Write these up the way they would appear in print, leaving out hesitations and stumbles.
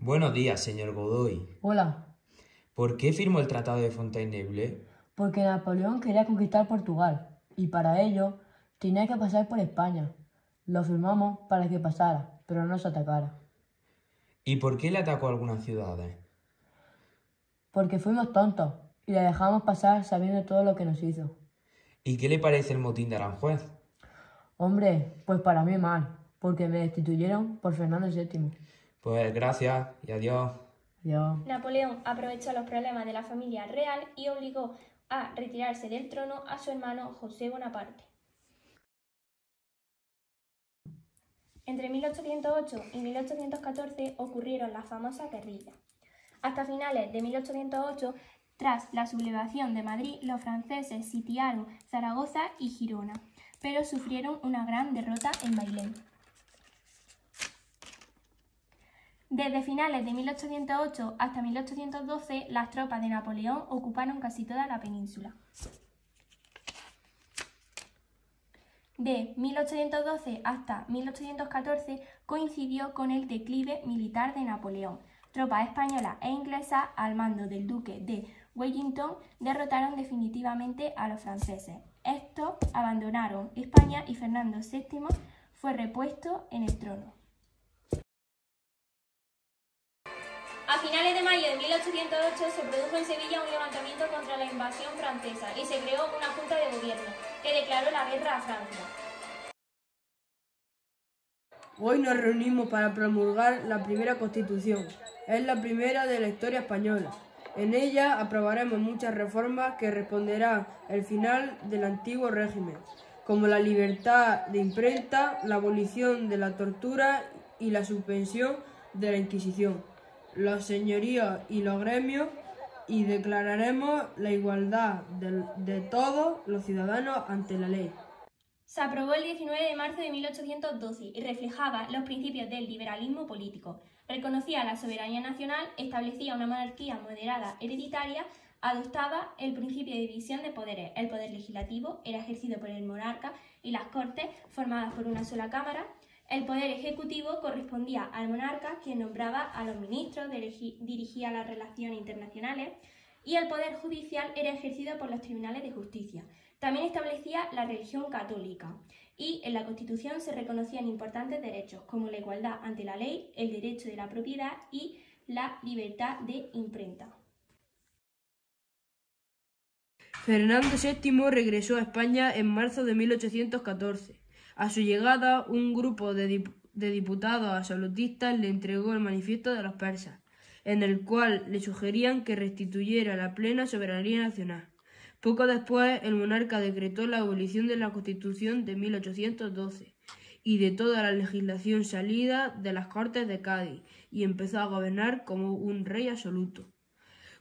Buenos días, señor Godoy. Hola, ¿Por qué firmó el Tratado de Fontainebleau? porque Napoleón quería conquistar Portugal y para ello tenía que pasar por España. Lo firmamos para que pasara, pero no se atacara. ¿Y por qué le atacó a algunas ciudades? Porque fuimos tontos y le dejamos pasar sabiendo todo lo que nos hizo. ¿Y qué le parece el motín de Aranjuez? Hombre, pues para mí mal, porque me destituyeron por Fernando VII. Pues gracias y adiós. Adiós. Napoleón aprovechó los problemas de la familia real y obligó a retirarse del trono a su hermano José Bonaparte. Entre 1808 y 1814 ocurrieron las famosas guerrillas. Hasta finales de 1808, tras la sublevación de Madrid, los franceses sitiaron Zaragoza y Girona, pero sufrieron una gran derrota en Bailén. Desde finales de 1808 hasta 1812, las tropas de Napoleón ocuparon casi toda la península. De 1812 hasta 1814 coincidió con el declive militar de Napoleón. Tropas españolas e inglesas, al mando del duque de Wellington, derrotaron definitivamente a los franceses. Estos abandonaron España y Fernando VII fue repuesto en el trono. A finales de mayo de 1808 se produjo en Sevilla un levantamiento contra la invasión francesa y se creó una junta de gobierno que declaró la guerra a Francia. Hoy nos reunimos para promulgar la primera Constitución. Es la primera de la historia española. En ella aprobaremos muchas reformas que responderán al final del antiguo régimen, como la libertad de imprenta, la abolición de la tortura y la suspensión de la Inquisición, los señoríos y los gremios, y declararemos la igualdad de todos los ciudadanos ante la ley. Se aprobó el 19 de marzo de 1812 y reflejaba los principios del liberalismo político. Reconocía la soberanía nacional, establecía una monarquía moderada hereditaria, adoptaba el principio de división de poderes. El poder legislativo era ejercido por el monarca y las Cortes, formadas por una sola cámara. El poder ejecutivo correspondía al monarca, quien nombraba a los ministros, dirigía las relaciones internacionales, y el poder judicial era ejercido por los tribunales de justicia. También establecía la religión católica y en la Constitución se reconocían importantes derechos como la igualdad ante la ley, el derecho de la propiedad y la libertad de imprenta. Fernando VII regresó a España en marzo de 1814. A su llegada, un grupo de diputados absolutistas le entregó el Manifiesto de los Persas, en el cual le sugerían que restituyera la plena soberanía nacional. Poco después, el monarca decretó la abolición de la Constitución de 1812 y de toda la legislación salida de las Cortes de Cádiz y empezó a gobernar como un rey absoluto.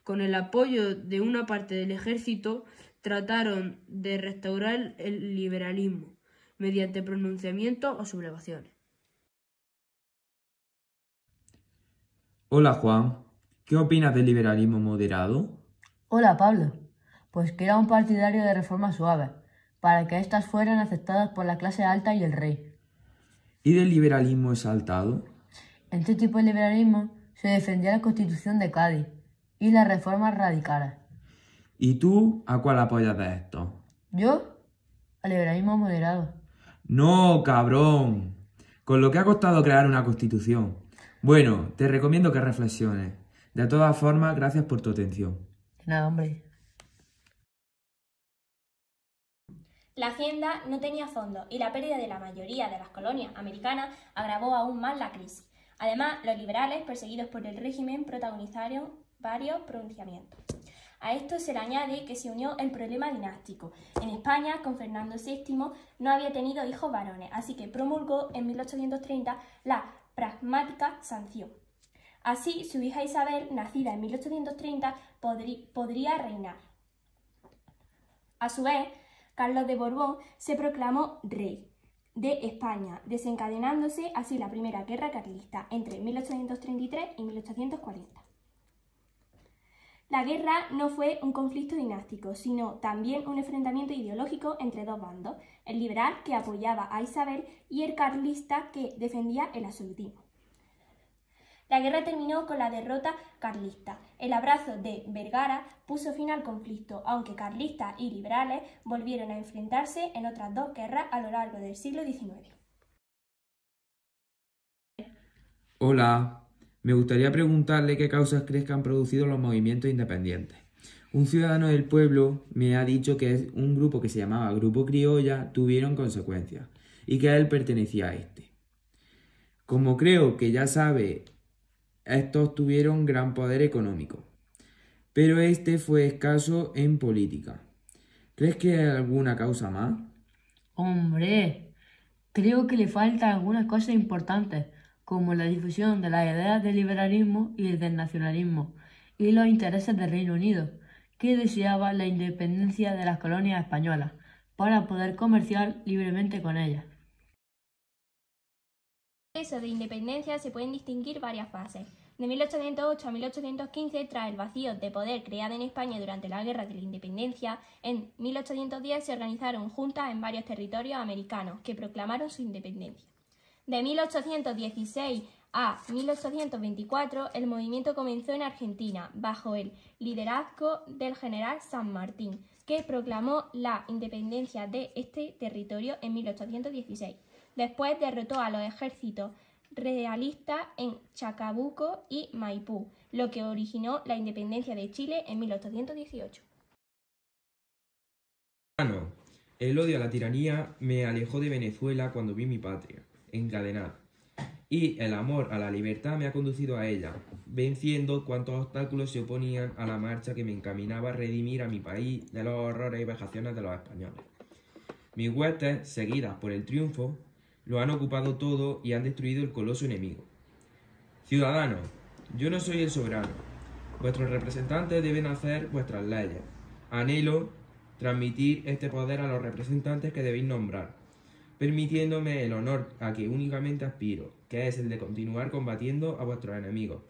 Con el apoyo de una parte del ejército, trataron de restaurar el liberalismo mediante pronunciamientos o sublevaciones. Hola, Juan. ¿Qué opinas del liberalismo moderado? Hola, Pablo. Pues que era un partidario de reformas suaves, para que éstas fueran aceptadas por la clase alta y el rey. ¿Y del liberalismo exaltado? En este tipo de liberalismo se defendía la Constitución de Cádiz y las reformas radicales. ¿Y tú a cuál apoyas de estos? Yo, al liberalismo moderado. ¡No, cabrón! Con lo que ha costado crear una constitución. Bueno, te recomiendo que reflexiones. De todas formas, gracias por tu atención. De nada, hombre. La hacienda no tenía fondos y la pérdida de la mayoría de las colonias americanas agravó aún más la crisis. Además, los liberales, perseguidos por el régimen, protagonizaron varios pronunciamientos. A esto se le añade que se unió el problema dinástico. En España, con Fernando VII, no había tenido hijos varones, así que promulgó en 1830 la pragmática sanción. Así, su hija Isabel, nacida en 1830, podría reinar. A su vez, Carlos de Borbón se proclamó rey de España, desencadenándose así la primera guerra carlista entre 1833 y 1840. La guerra no fue un conflicto dinástico, sino también un enfrentamiento ideológico entre dos bandos, el liberal, que apoyaba a Isabel, y el carlista, que defendía el absolutismo. La guerra terminó con la derrota carlista. El abrazo de Vergara puso fin al conflicto, aunque carlistas y liberales volvieron a enfrentarse en otras dos guerras a lo largo del siglo XIX. Hola, me gustaría preguntarle qué causas crees que han producido los movimientos independientes. Un ciudadano del pueblo me ha dicho que es un grupo que se llamaba Grupo Criolla tuvieron consecuencias y que él pertenecía a este. Como creo que ya sabe, estos tuvieron gran poder económico, pero este fue escaso en política. ¿Crees que hay alguna causa más? Hombre, creo que le faltan algunas cosas importantes, como la difusión de las ideas del liberalismo y del nacionalismo, y los intereses del Reino Unido, que deseaba la independencia de las colonias españolas, para poder comerciar libremente con ellas. En el proceso de independencia se pueden distinguir varias fases. De 1808 a 1815, tras el vacío de poder creado en España durante la Guerra de la Independencia, en 1810 se organizaron juntas en varios territorios americanos que proclamaron su independencia. De 1816 a 1824, el movimiento comenzó en Argentina, bajo el liderazgo del general San Martín, que proclamó la independencia de este territorio en 1816. Después derrotó a los ejércitos realistas en Chacabuco y Maipú, lo que originó la independencia de Chile en 1818. El odio a la tiranía me alejó de Venezuela cuando vi mi patria encadenada, y el amor a la libertad me ha conducido a ella, venciendo cuantos obstáculos se oponían a la marcha que me encaminaba a redimir a mi país de los horrores y vejaciones de los españoles. Mis huestes, seguidas por el triunfo, lo han ocupado todo y han destruido el coloso enemigo. Ciudadanos, yo no soy el soberano. Vuestros representantes deben hacer vuestras leyes. Anhelo transmitir este poder a los representantes que debéis nombrar, permitiéndome el honor a que únicamente aspiro, que es el de continuar combatiendo a vuestros enemigos,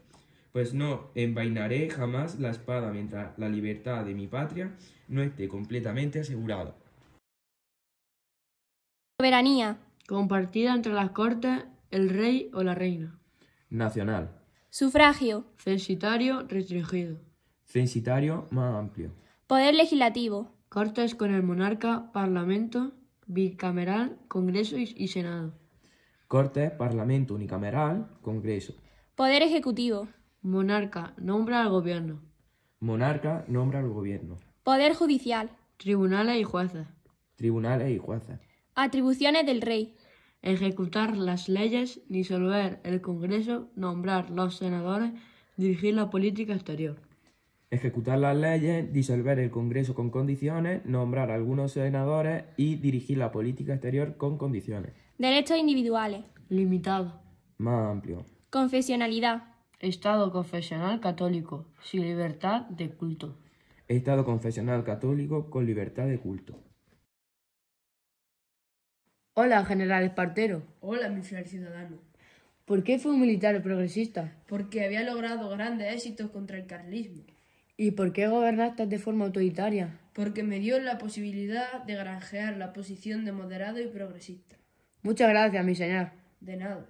pues no envainaré jamás la espada mientras la libertad de mi patria no esté completamente asegurada. Soberanía. Compartida entre las Cortes, el rey o la reina. Nacional. Sufragio. Censitario restringido. Censitario más amplio. Poder legislativo. Cortes con el monarca, parlamento, bicameral, congreso y senado. Cortes, parlamento unicameral, congreso. Poder ejecutivo. Monarca nombra al gobierno. Monarca nombra al gobierno. Poder judicial. Tribunales y jueces. Tribunales y jueces. Atribuciones del rey. Ejecutar las leyes, disolver el Congreso, nombrar los senadores, dirigir la política exterior. Ejecutar las leyes, disolver el Congreso con condiciones, nombrar a algunos senadores y dirigir la política exterior con condiciones. Derechos individuales. Limitado. Más amplio. Confesionalidad. Estado confesional católico, sin libertad de culto. Estado confesional católico con libertad de culto. Hola, general Espartero. Hola, mi fiel ciudadano. ¿Por qué fue un militar progresista? Porque había logrado grandes éxitos contra el carlismo. ¿Y por qué gobernaste de forma autoritaria? Porque me dio la posibilidad de granjear la posición de moderado y progresista. Muchas gracias, mi señor. De nada.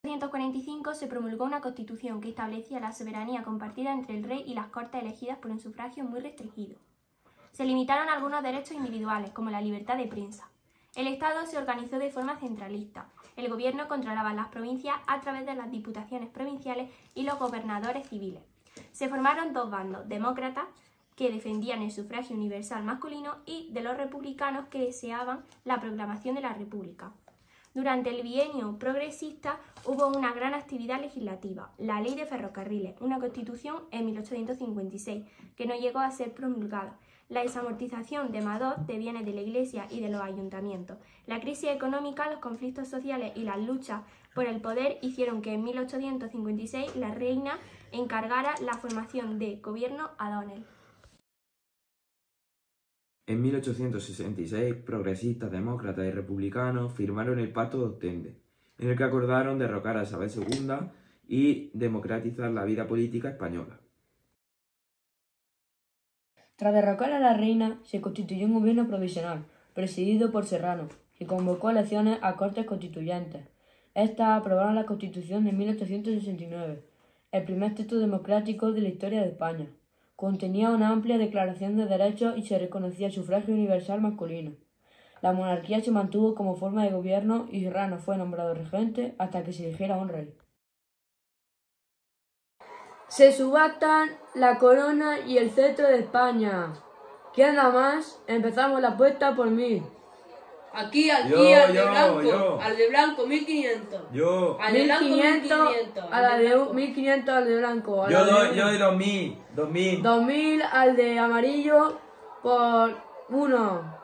En 1945 se promulgó una constitución que establecía la soberanía compartida entre el rey y las cortes elegidas por un sufragio muy restringido. Se limitaron algunos derechos individuales, como la libertad de prensa. El Estado se organizó de forma centralista. El gobierno controlaba las provincias a través de las diputaciones provinciales y los gobernadores civiles. Se formaron dos bandos, demócratas, que defendían el sufragio universal masculino, y de los republicanos, que deseaban la proclamación de la República. Durante el bienio progresista hubo una gran actividad legislativa, la Ley de Ferrocarriles, una constitución en 1856, que no llegó a ser promulgada, la desamortización de Madoz de bienes de la Iglesia y de los ayuntamientos, la crisis económica, los conflictos sociales y las luchas por el poder hicieron que en 1856 la reina encargara la formación de gobierno a O'Donnell. En 1866, progresistas, demócratas y republicanos firmaron el Pacto de Ostende, en el que acordaron derrocar a Isabel II y democratizar la vida política española. Tras derrocar a la reina, se constituyó un gobierno provisional, presidido por Serrano, que convocó elecciones a Cortes Constituyentes. Estas aprobaron la Constitución de 1869, el primer texto democrático de la historia de España. Contenía una amplia declaración de derechos y se reconocía el sufragio universal masculino. La monarquía se mantuvo como forma de gobierno y Serrano fue nombrado regente hasta que se eligiera un rey. Se subastan la corona y el cetro de España. ¿Quién da más? Empezamos la apuesta por 1000. Aquí, al Yo, de yo, blanco. yo. Al de blanco, 1500. Yo. Al de blanco, 1500. A la de 1500 al de blanco. Yo doy 2000. 2000. 2000 al de amarillo por 1,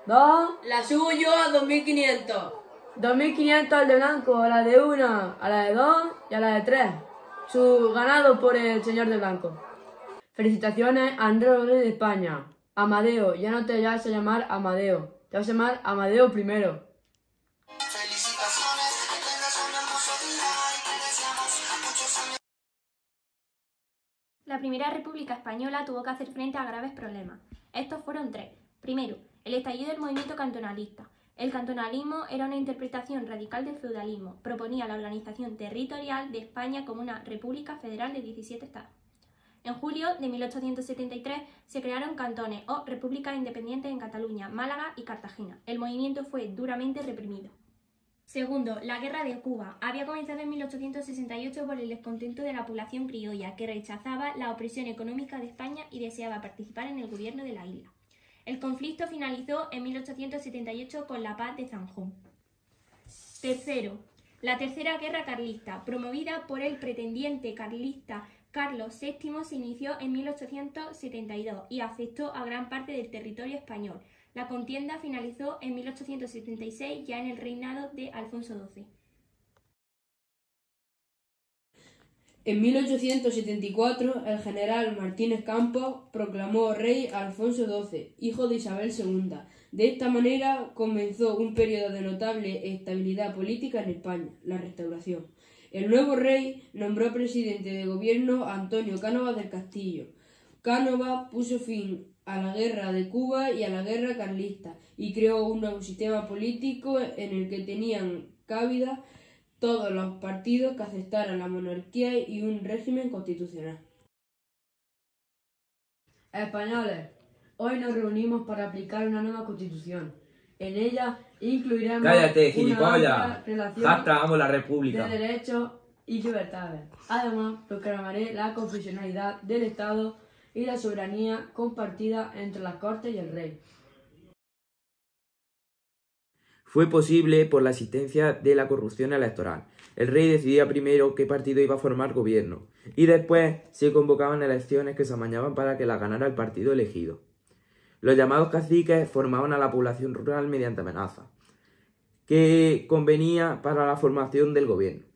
2, La subo yo a 2500. 2500 al de blanco, a la de 1, a la de 2 y a la de 3. Su ganado por el señor de blanco. Felicitaciones a Andrés Rodríguez de España. Amadeo, ya no te vas a llamar Amadeo, te vas a llamar Amadeo I. La Primera República Española tuvo que hacer frente a graves problemas. Estos fueron 3. Primero, el estallido del movimiento cantonalista. El cantonalismo era una interpretación radical del feudalismo. Proponía la organización territorial de España como una república federal de 17 estados. En julio de 1873 se crearon cantones o repúblicas independientes en Cataluña, Málaga y Cartagena. El movimiento fue duramente reprimido. Segundo, la Guerra de Cuba. Había comenzado en 1868 por el descontento de la población criolla, que rechazaba la opresión económica de España y deseaba participar en el gobierno de la isla. El conflicto finalizó en 1878 con la Paz de Zanjón. Tercero, la Tercera Guerra Carlista, promovida por el pretendiente carlista Carlos VII, se inició en 1872 y afectó a gran parte del territorio español. La contienda finalizó en 1876, ya en el reinado de Alfonso XII. En 1874, el general Martínez Campos proclamó rey a Alfonso XII, hijo de Isabel II. De esta manera comenzó un periodo de notable estabilidad política en España, la Restauración. El nuevo rey nombró presidente de gobierno a Antonio Cánovas del Castillo. Cánovas puso fin a la Guerra de Cuba y a la Guerra Carlista y creó un nuevo sistema político en el que tenían cabida todos los partidos que aceptaran la monarquía y un régimen constitucional. Españoles, hoy nos reunimos para aplicar una nueva constitución. En ella incluiremos Cállate, una gilipollas. amplia relación Hashtag amo la de república. derechos y libertades. Además, proclamaré la confesionalidad del Estado y la soberanía compartida entre las Cortes y el Rey. Fue posible por la existencia de la corrupción electoral. El rey decidía primero qué partido iba a formar gobierno y después se convocaban elecciones que se amañaban para que las ganara el partido elegido. Los llamados caciques formaban a la población rural mediante amenazas, que convenía para la formación del gobierno.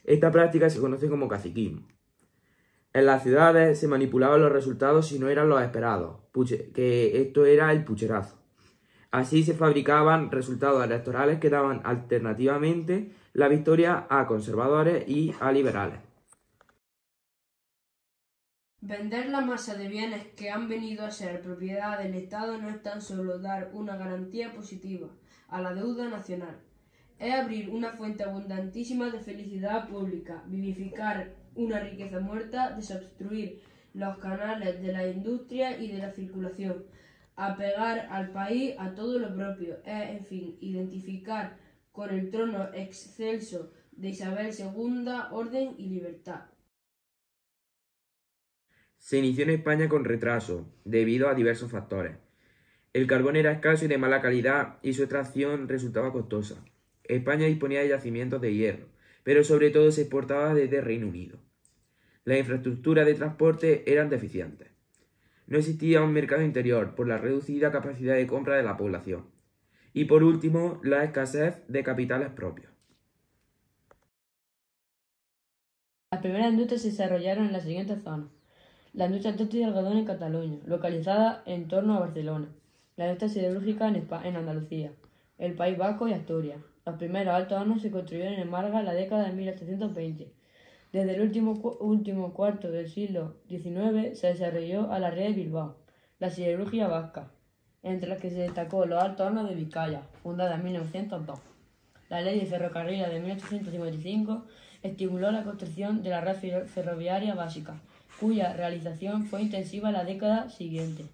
Esta práctica se conoce como caciquismo. En las ciudades se manipulaban los resultados si no eran los esperados, que esto era el pucherazo. Así se fabricaban resultados electorales que daban alternativamente la victoria a conservadores y a liberales. Vender la masa de bienes que han venido a ser propiedad del Estado no es tan solo dar una garantía positiva a la deuda nacional, es abrir una fuente abundantísima de felicidad pública, vivificar una riqueza muerta, desobstruir los canales de la industria y de la circulación, apegar al país a todo lo propio, es, en fin, identificar con el trono excelso de Isabel II orden y libertad. Se inició en España con retraso, debido a diversos factores. El carbón era escaso y de mala calidad y su extracción resultaba costosa. España disponía de yacimientos de hierro, pero sobre todo se exportaba desde Reino Unido. Las infraestructuras de transporte eran deficientes. No existía un mercado interior por la reducida capacidad de compra de la población. Y por último, la escasez de capitales propios. Las primeras industrias se desarrollaron en las siguientes zonas. La industria textil y algodón en Cataluña, localizada en torno a Barcelona. La industria siderúrgica en Andalucía, el País Vasco y Asturias. Los primeros altos hornos se construyeron en Málaga en la década de 1820. Desde el último cuarto del siglo XIX se desarrolló a la red de Bilbao, la siderurgia vasca, entre las que se destacó los altos hornos de Vizcaya, fundada en 1902. La Ley de Ferrocarriles de 1855 estimuló la construcción de la red ferroviaria básica, cuya realización fue intensiva en la década siguiente.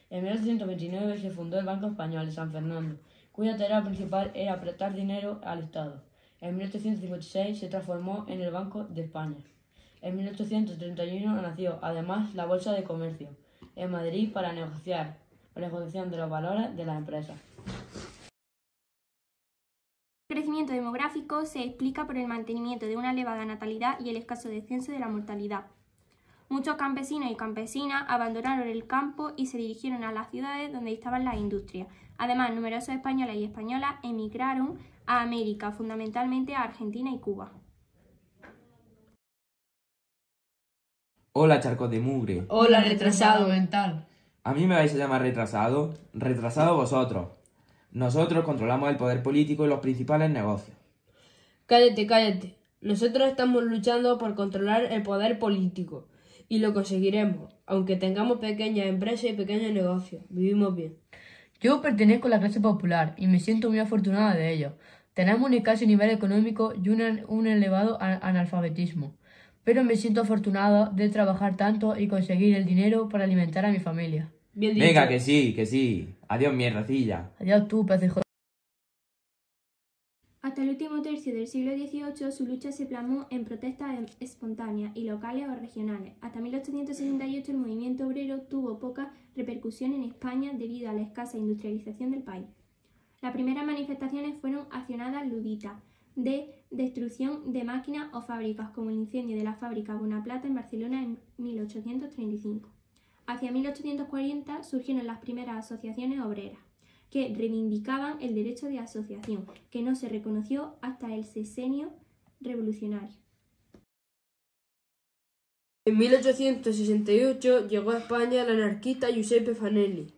En 1829 se fundó el Banco Español de San Fernando, cuya tarea principal era prestar dinero al Estado. En 1856 se transformó en el Banco de España. En 1831 nació, además, la Bolsa de Comercio, en Madrid para negociar la negociación de los valores de las empresas. El crecimiento demográfico se explica por el mantenimiento de una elevada natalidad y el escaso descenso de la mortalidad. Muchos campesinos y campesinas abandonaron el campo y se dirigieron a las ciudades donde estaban las industrias. Además, numerosos españoles y españolas emigraron a América, fundamentalmente a Argentina y Cuba. Hola, charcos de mugre. Hola, retrasado mental. ¿A mí me vais a llamar retrasado? Retrasado vosotros. Nosotros controlamos el poder político y los principales negocios. Cállate, cállate. Nosotros estamos luchando por controlar el poder político y lo conseguiremos, aunque tengamos pequeñas empresas y pequeños negocios. Vivimos bien. Yo pertenezco a la clase popular y me siento muy afortunada de ello. Tenemos un escaso nivel económico y un elevado analfabetismo, pero me siento afortunada de trabajar tanto y conseguir el dinero para alimentar a mi familia. Bien dicho. Venga, que sí. Adiós, mierdacilla. Adiós tú, pez de joder. Hasta el último tercio del siglo XVIII, su lucha se plasmó en protestas espontáneas y locales o regionales. Hasta 1868 el movimiento obrero tuvo poca repercusión en España debido a la escasa industrialización del país. Las primeras manifestaciones fueron accionadas luditas, de destrucción de máquinas o fábricas, como el incendio de la fábrica Bonaplata en Barcelona en 1835. Hacia 1840 surgieron las primeras asociaciones obreras, que reivindicaban el derecho de asociación, que no se reconoció hasta el sexenio revolucionario. En 1868 llegó a España el anarquista Giuseppe Fanelli,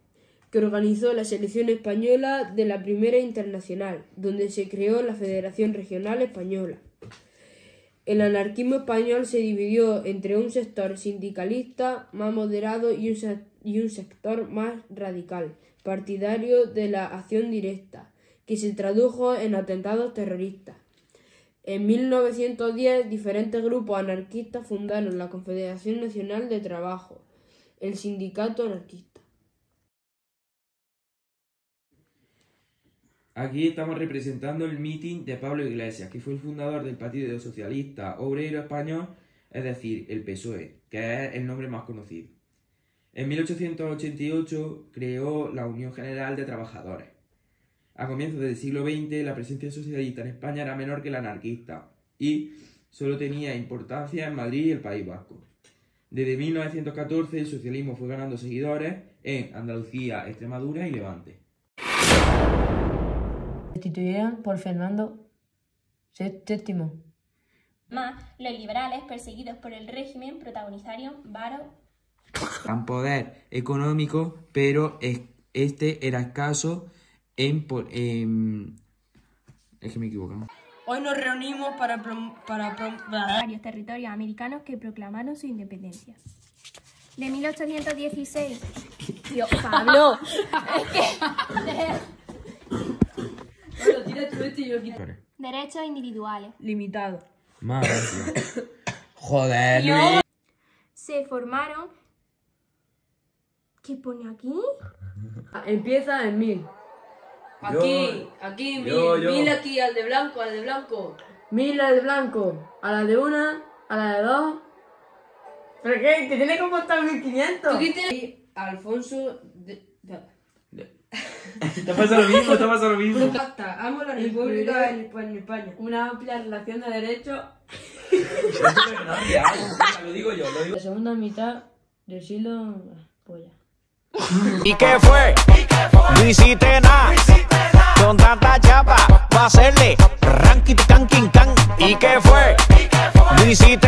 que organizó la selección española de la Primera Internacional, donde se creó la Federación Regional Española. El anarquismo español se dividió entre un sector sindicalista más moderado y un sector más radical, partidario de la acción directa, que se tradujo en atentados terroristas. En 1910, diferentes grupos anarquistas fundaron la Confederación Nacional de Trabajo, el sindicato anarquista. Aquí estamos representando el mitin de Pablo Iglesias, que fue el fundador del Partido Socialista Obrero Español, es decir, el PSOE, que es el nombre más conocido. En 1888 creó la Unión General de Trabajadores. A comienzos del siglo XX, la presencia socialista en España era menor que la anarquista y solo tenía importancia en Madrid y el País Vasco. Desde 1914 el socialismo fue ganando seguidores en Andalucía, Extremadura y Levante. Destituyeron por Fernando VII. Más, los liberales, perseguidos por el régimen, protagonizaron varios Gran poder económico, pero este era escaso es que me he equivocado. Hoy nos reunimos para varios territorios americanos que proclamaron su independencia. De 1816... Dios, Pablo, derechos individuales. limitado. Más. Joder, Luis. Se formaron... ¿Qué pone aquí? Empieza en 1000. Aquí, mil. Yo. 1000 aquí, al de blanco. 1000 al de blanco. A la de una, a la de dos. ¿Pero qué? ¿Te tiene que contar 1500? Y Alfonso Te pasa lo mismo. Basta, amo la República en España. Una amplia relación de derechos. Lo digo yo. La segunda mitad del siglo... Polla. ¿Y qué fue? No hiciste nada. Con tanta chapa, va a hacerle ranking, can. ¿Y qué fue? No hiciste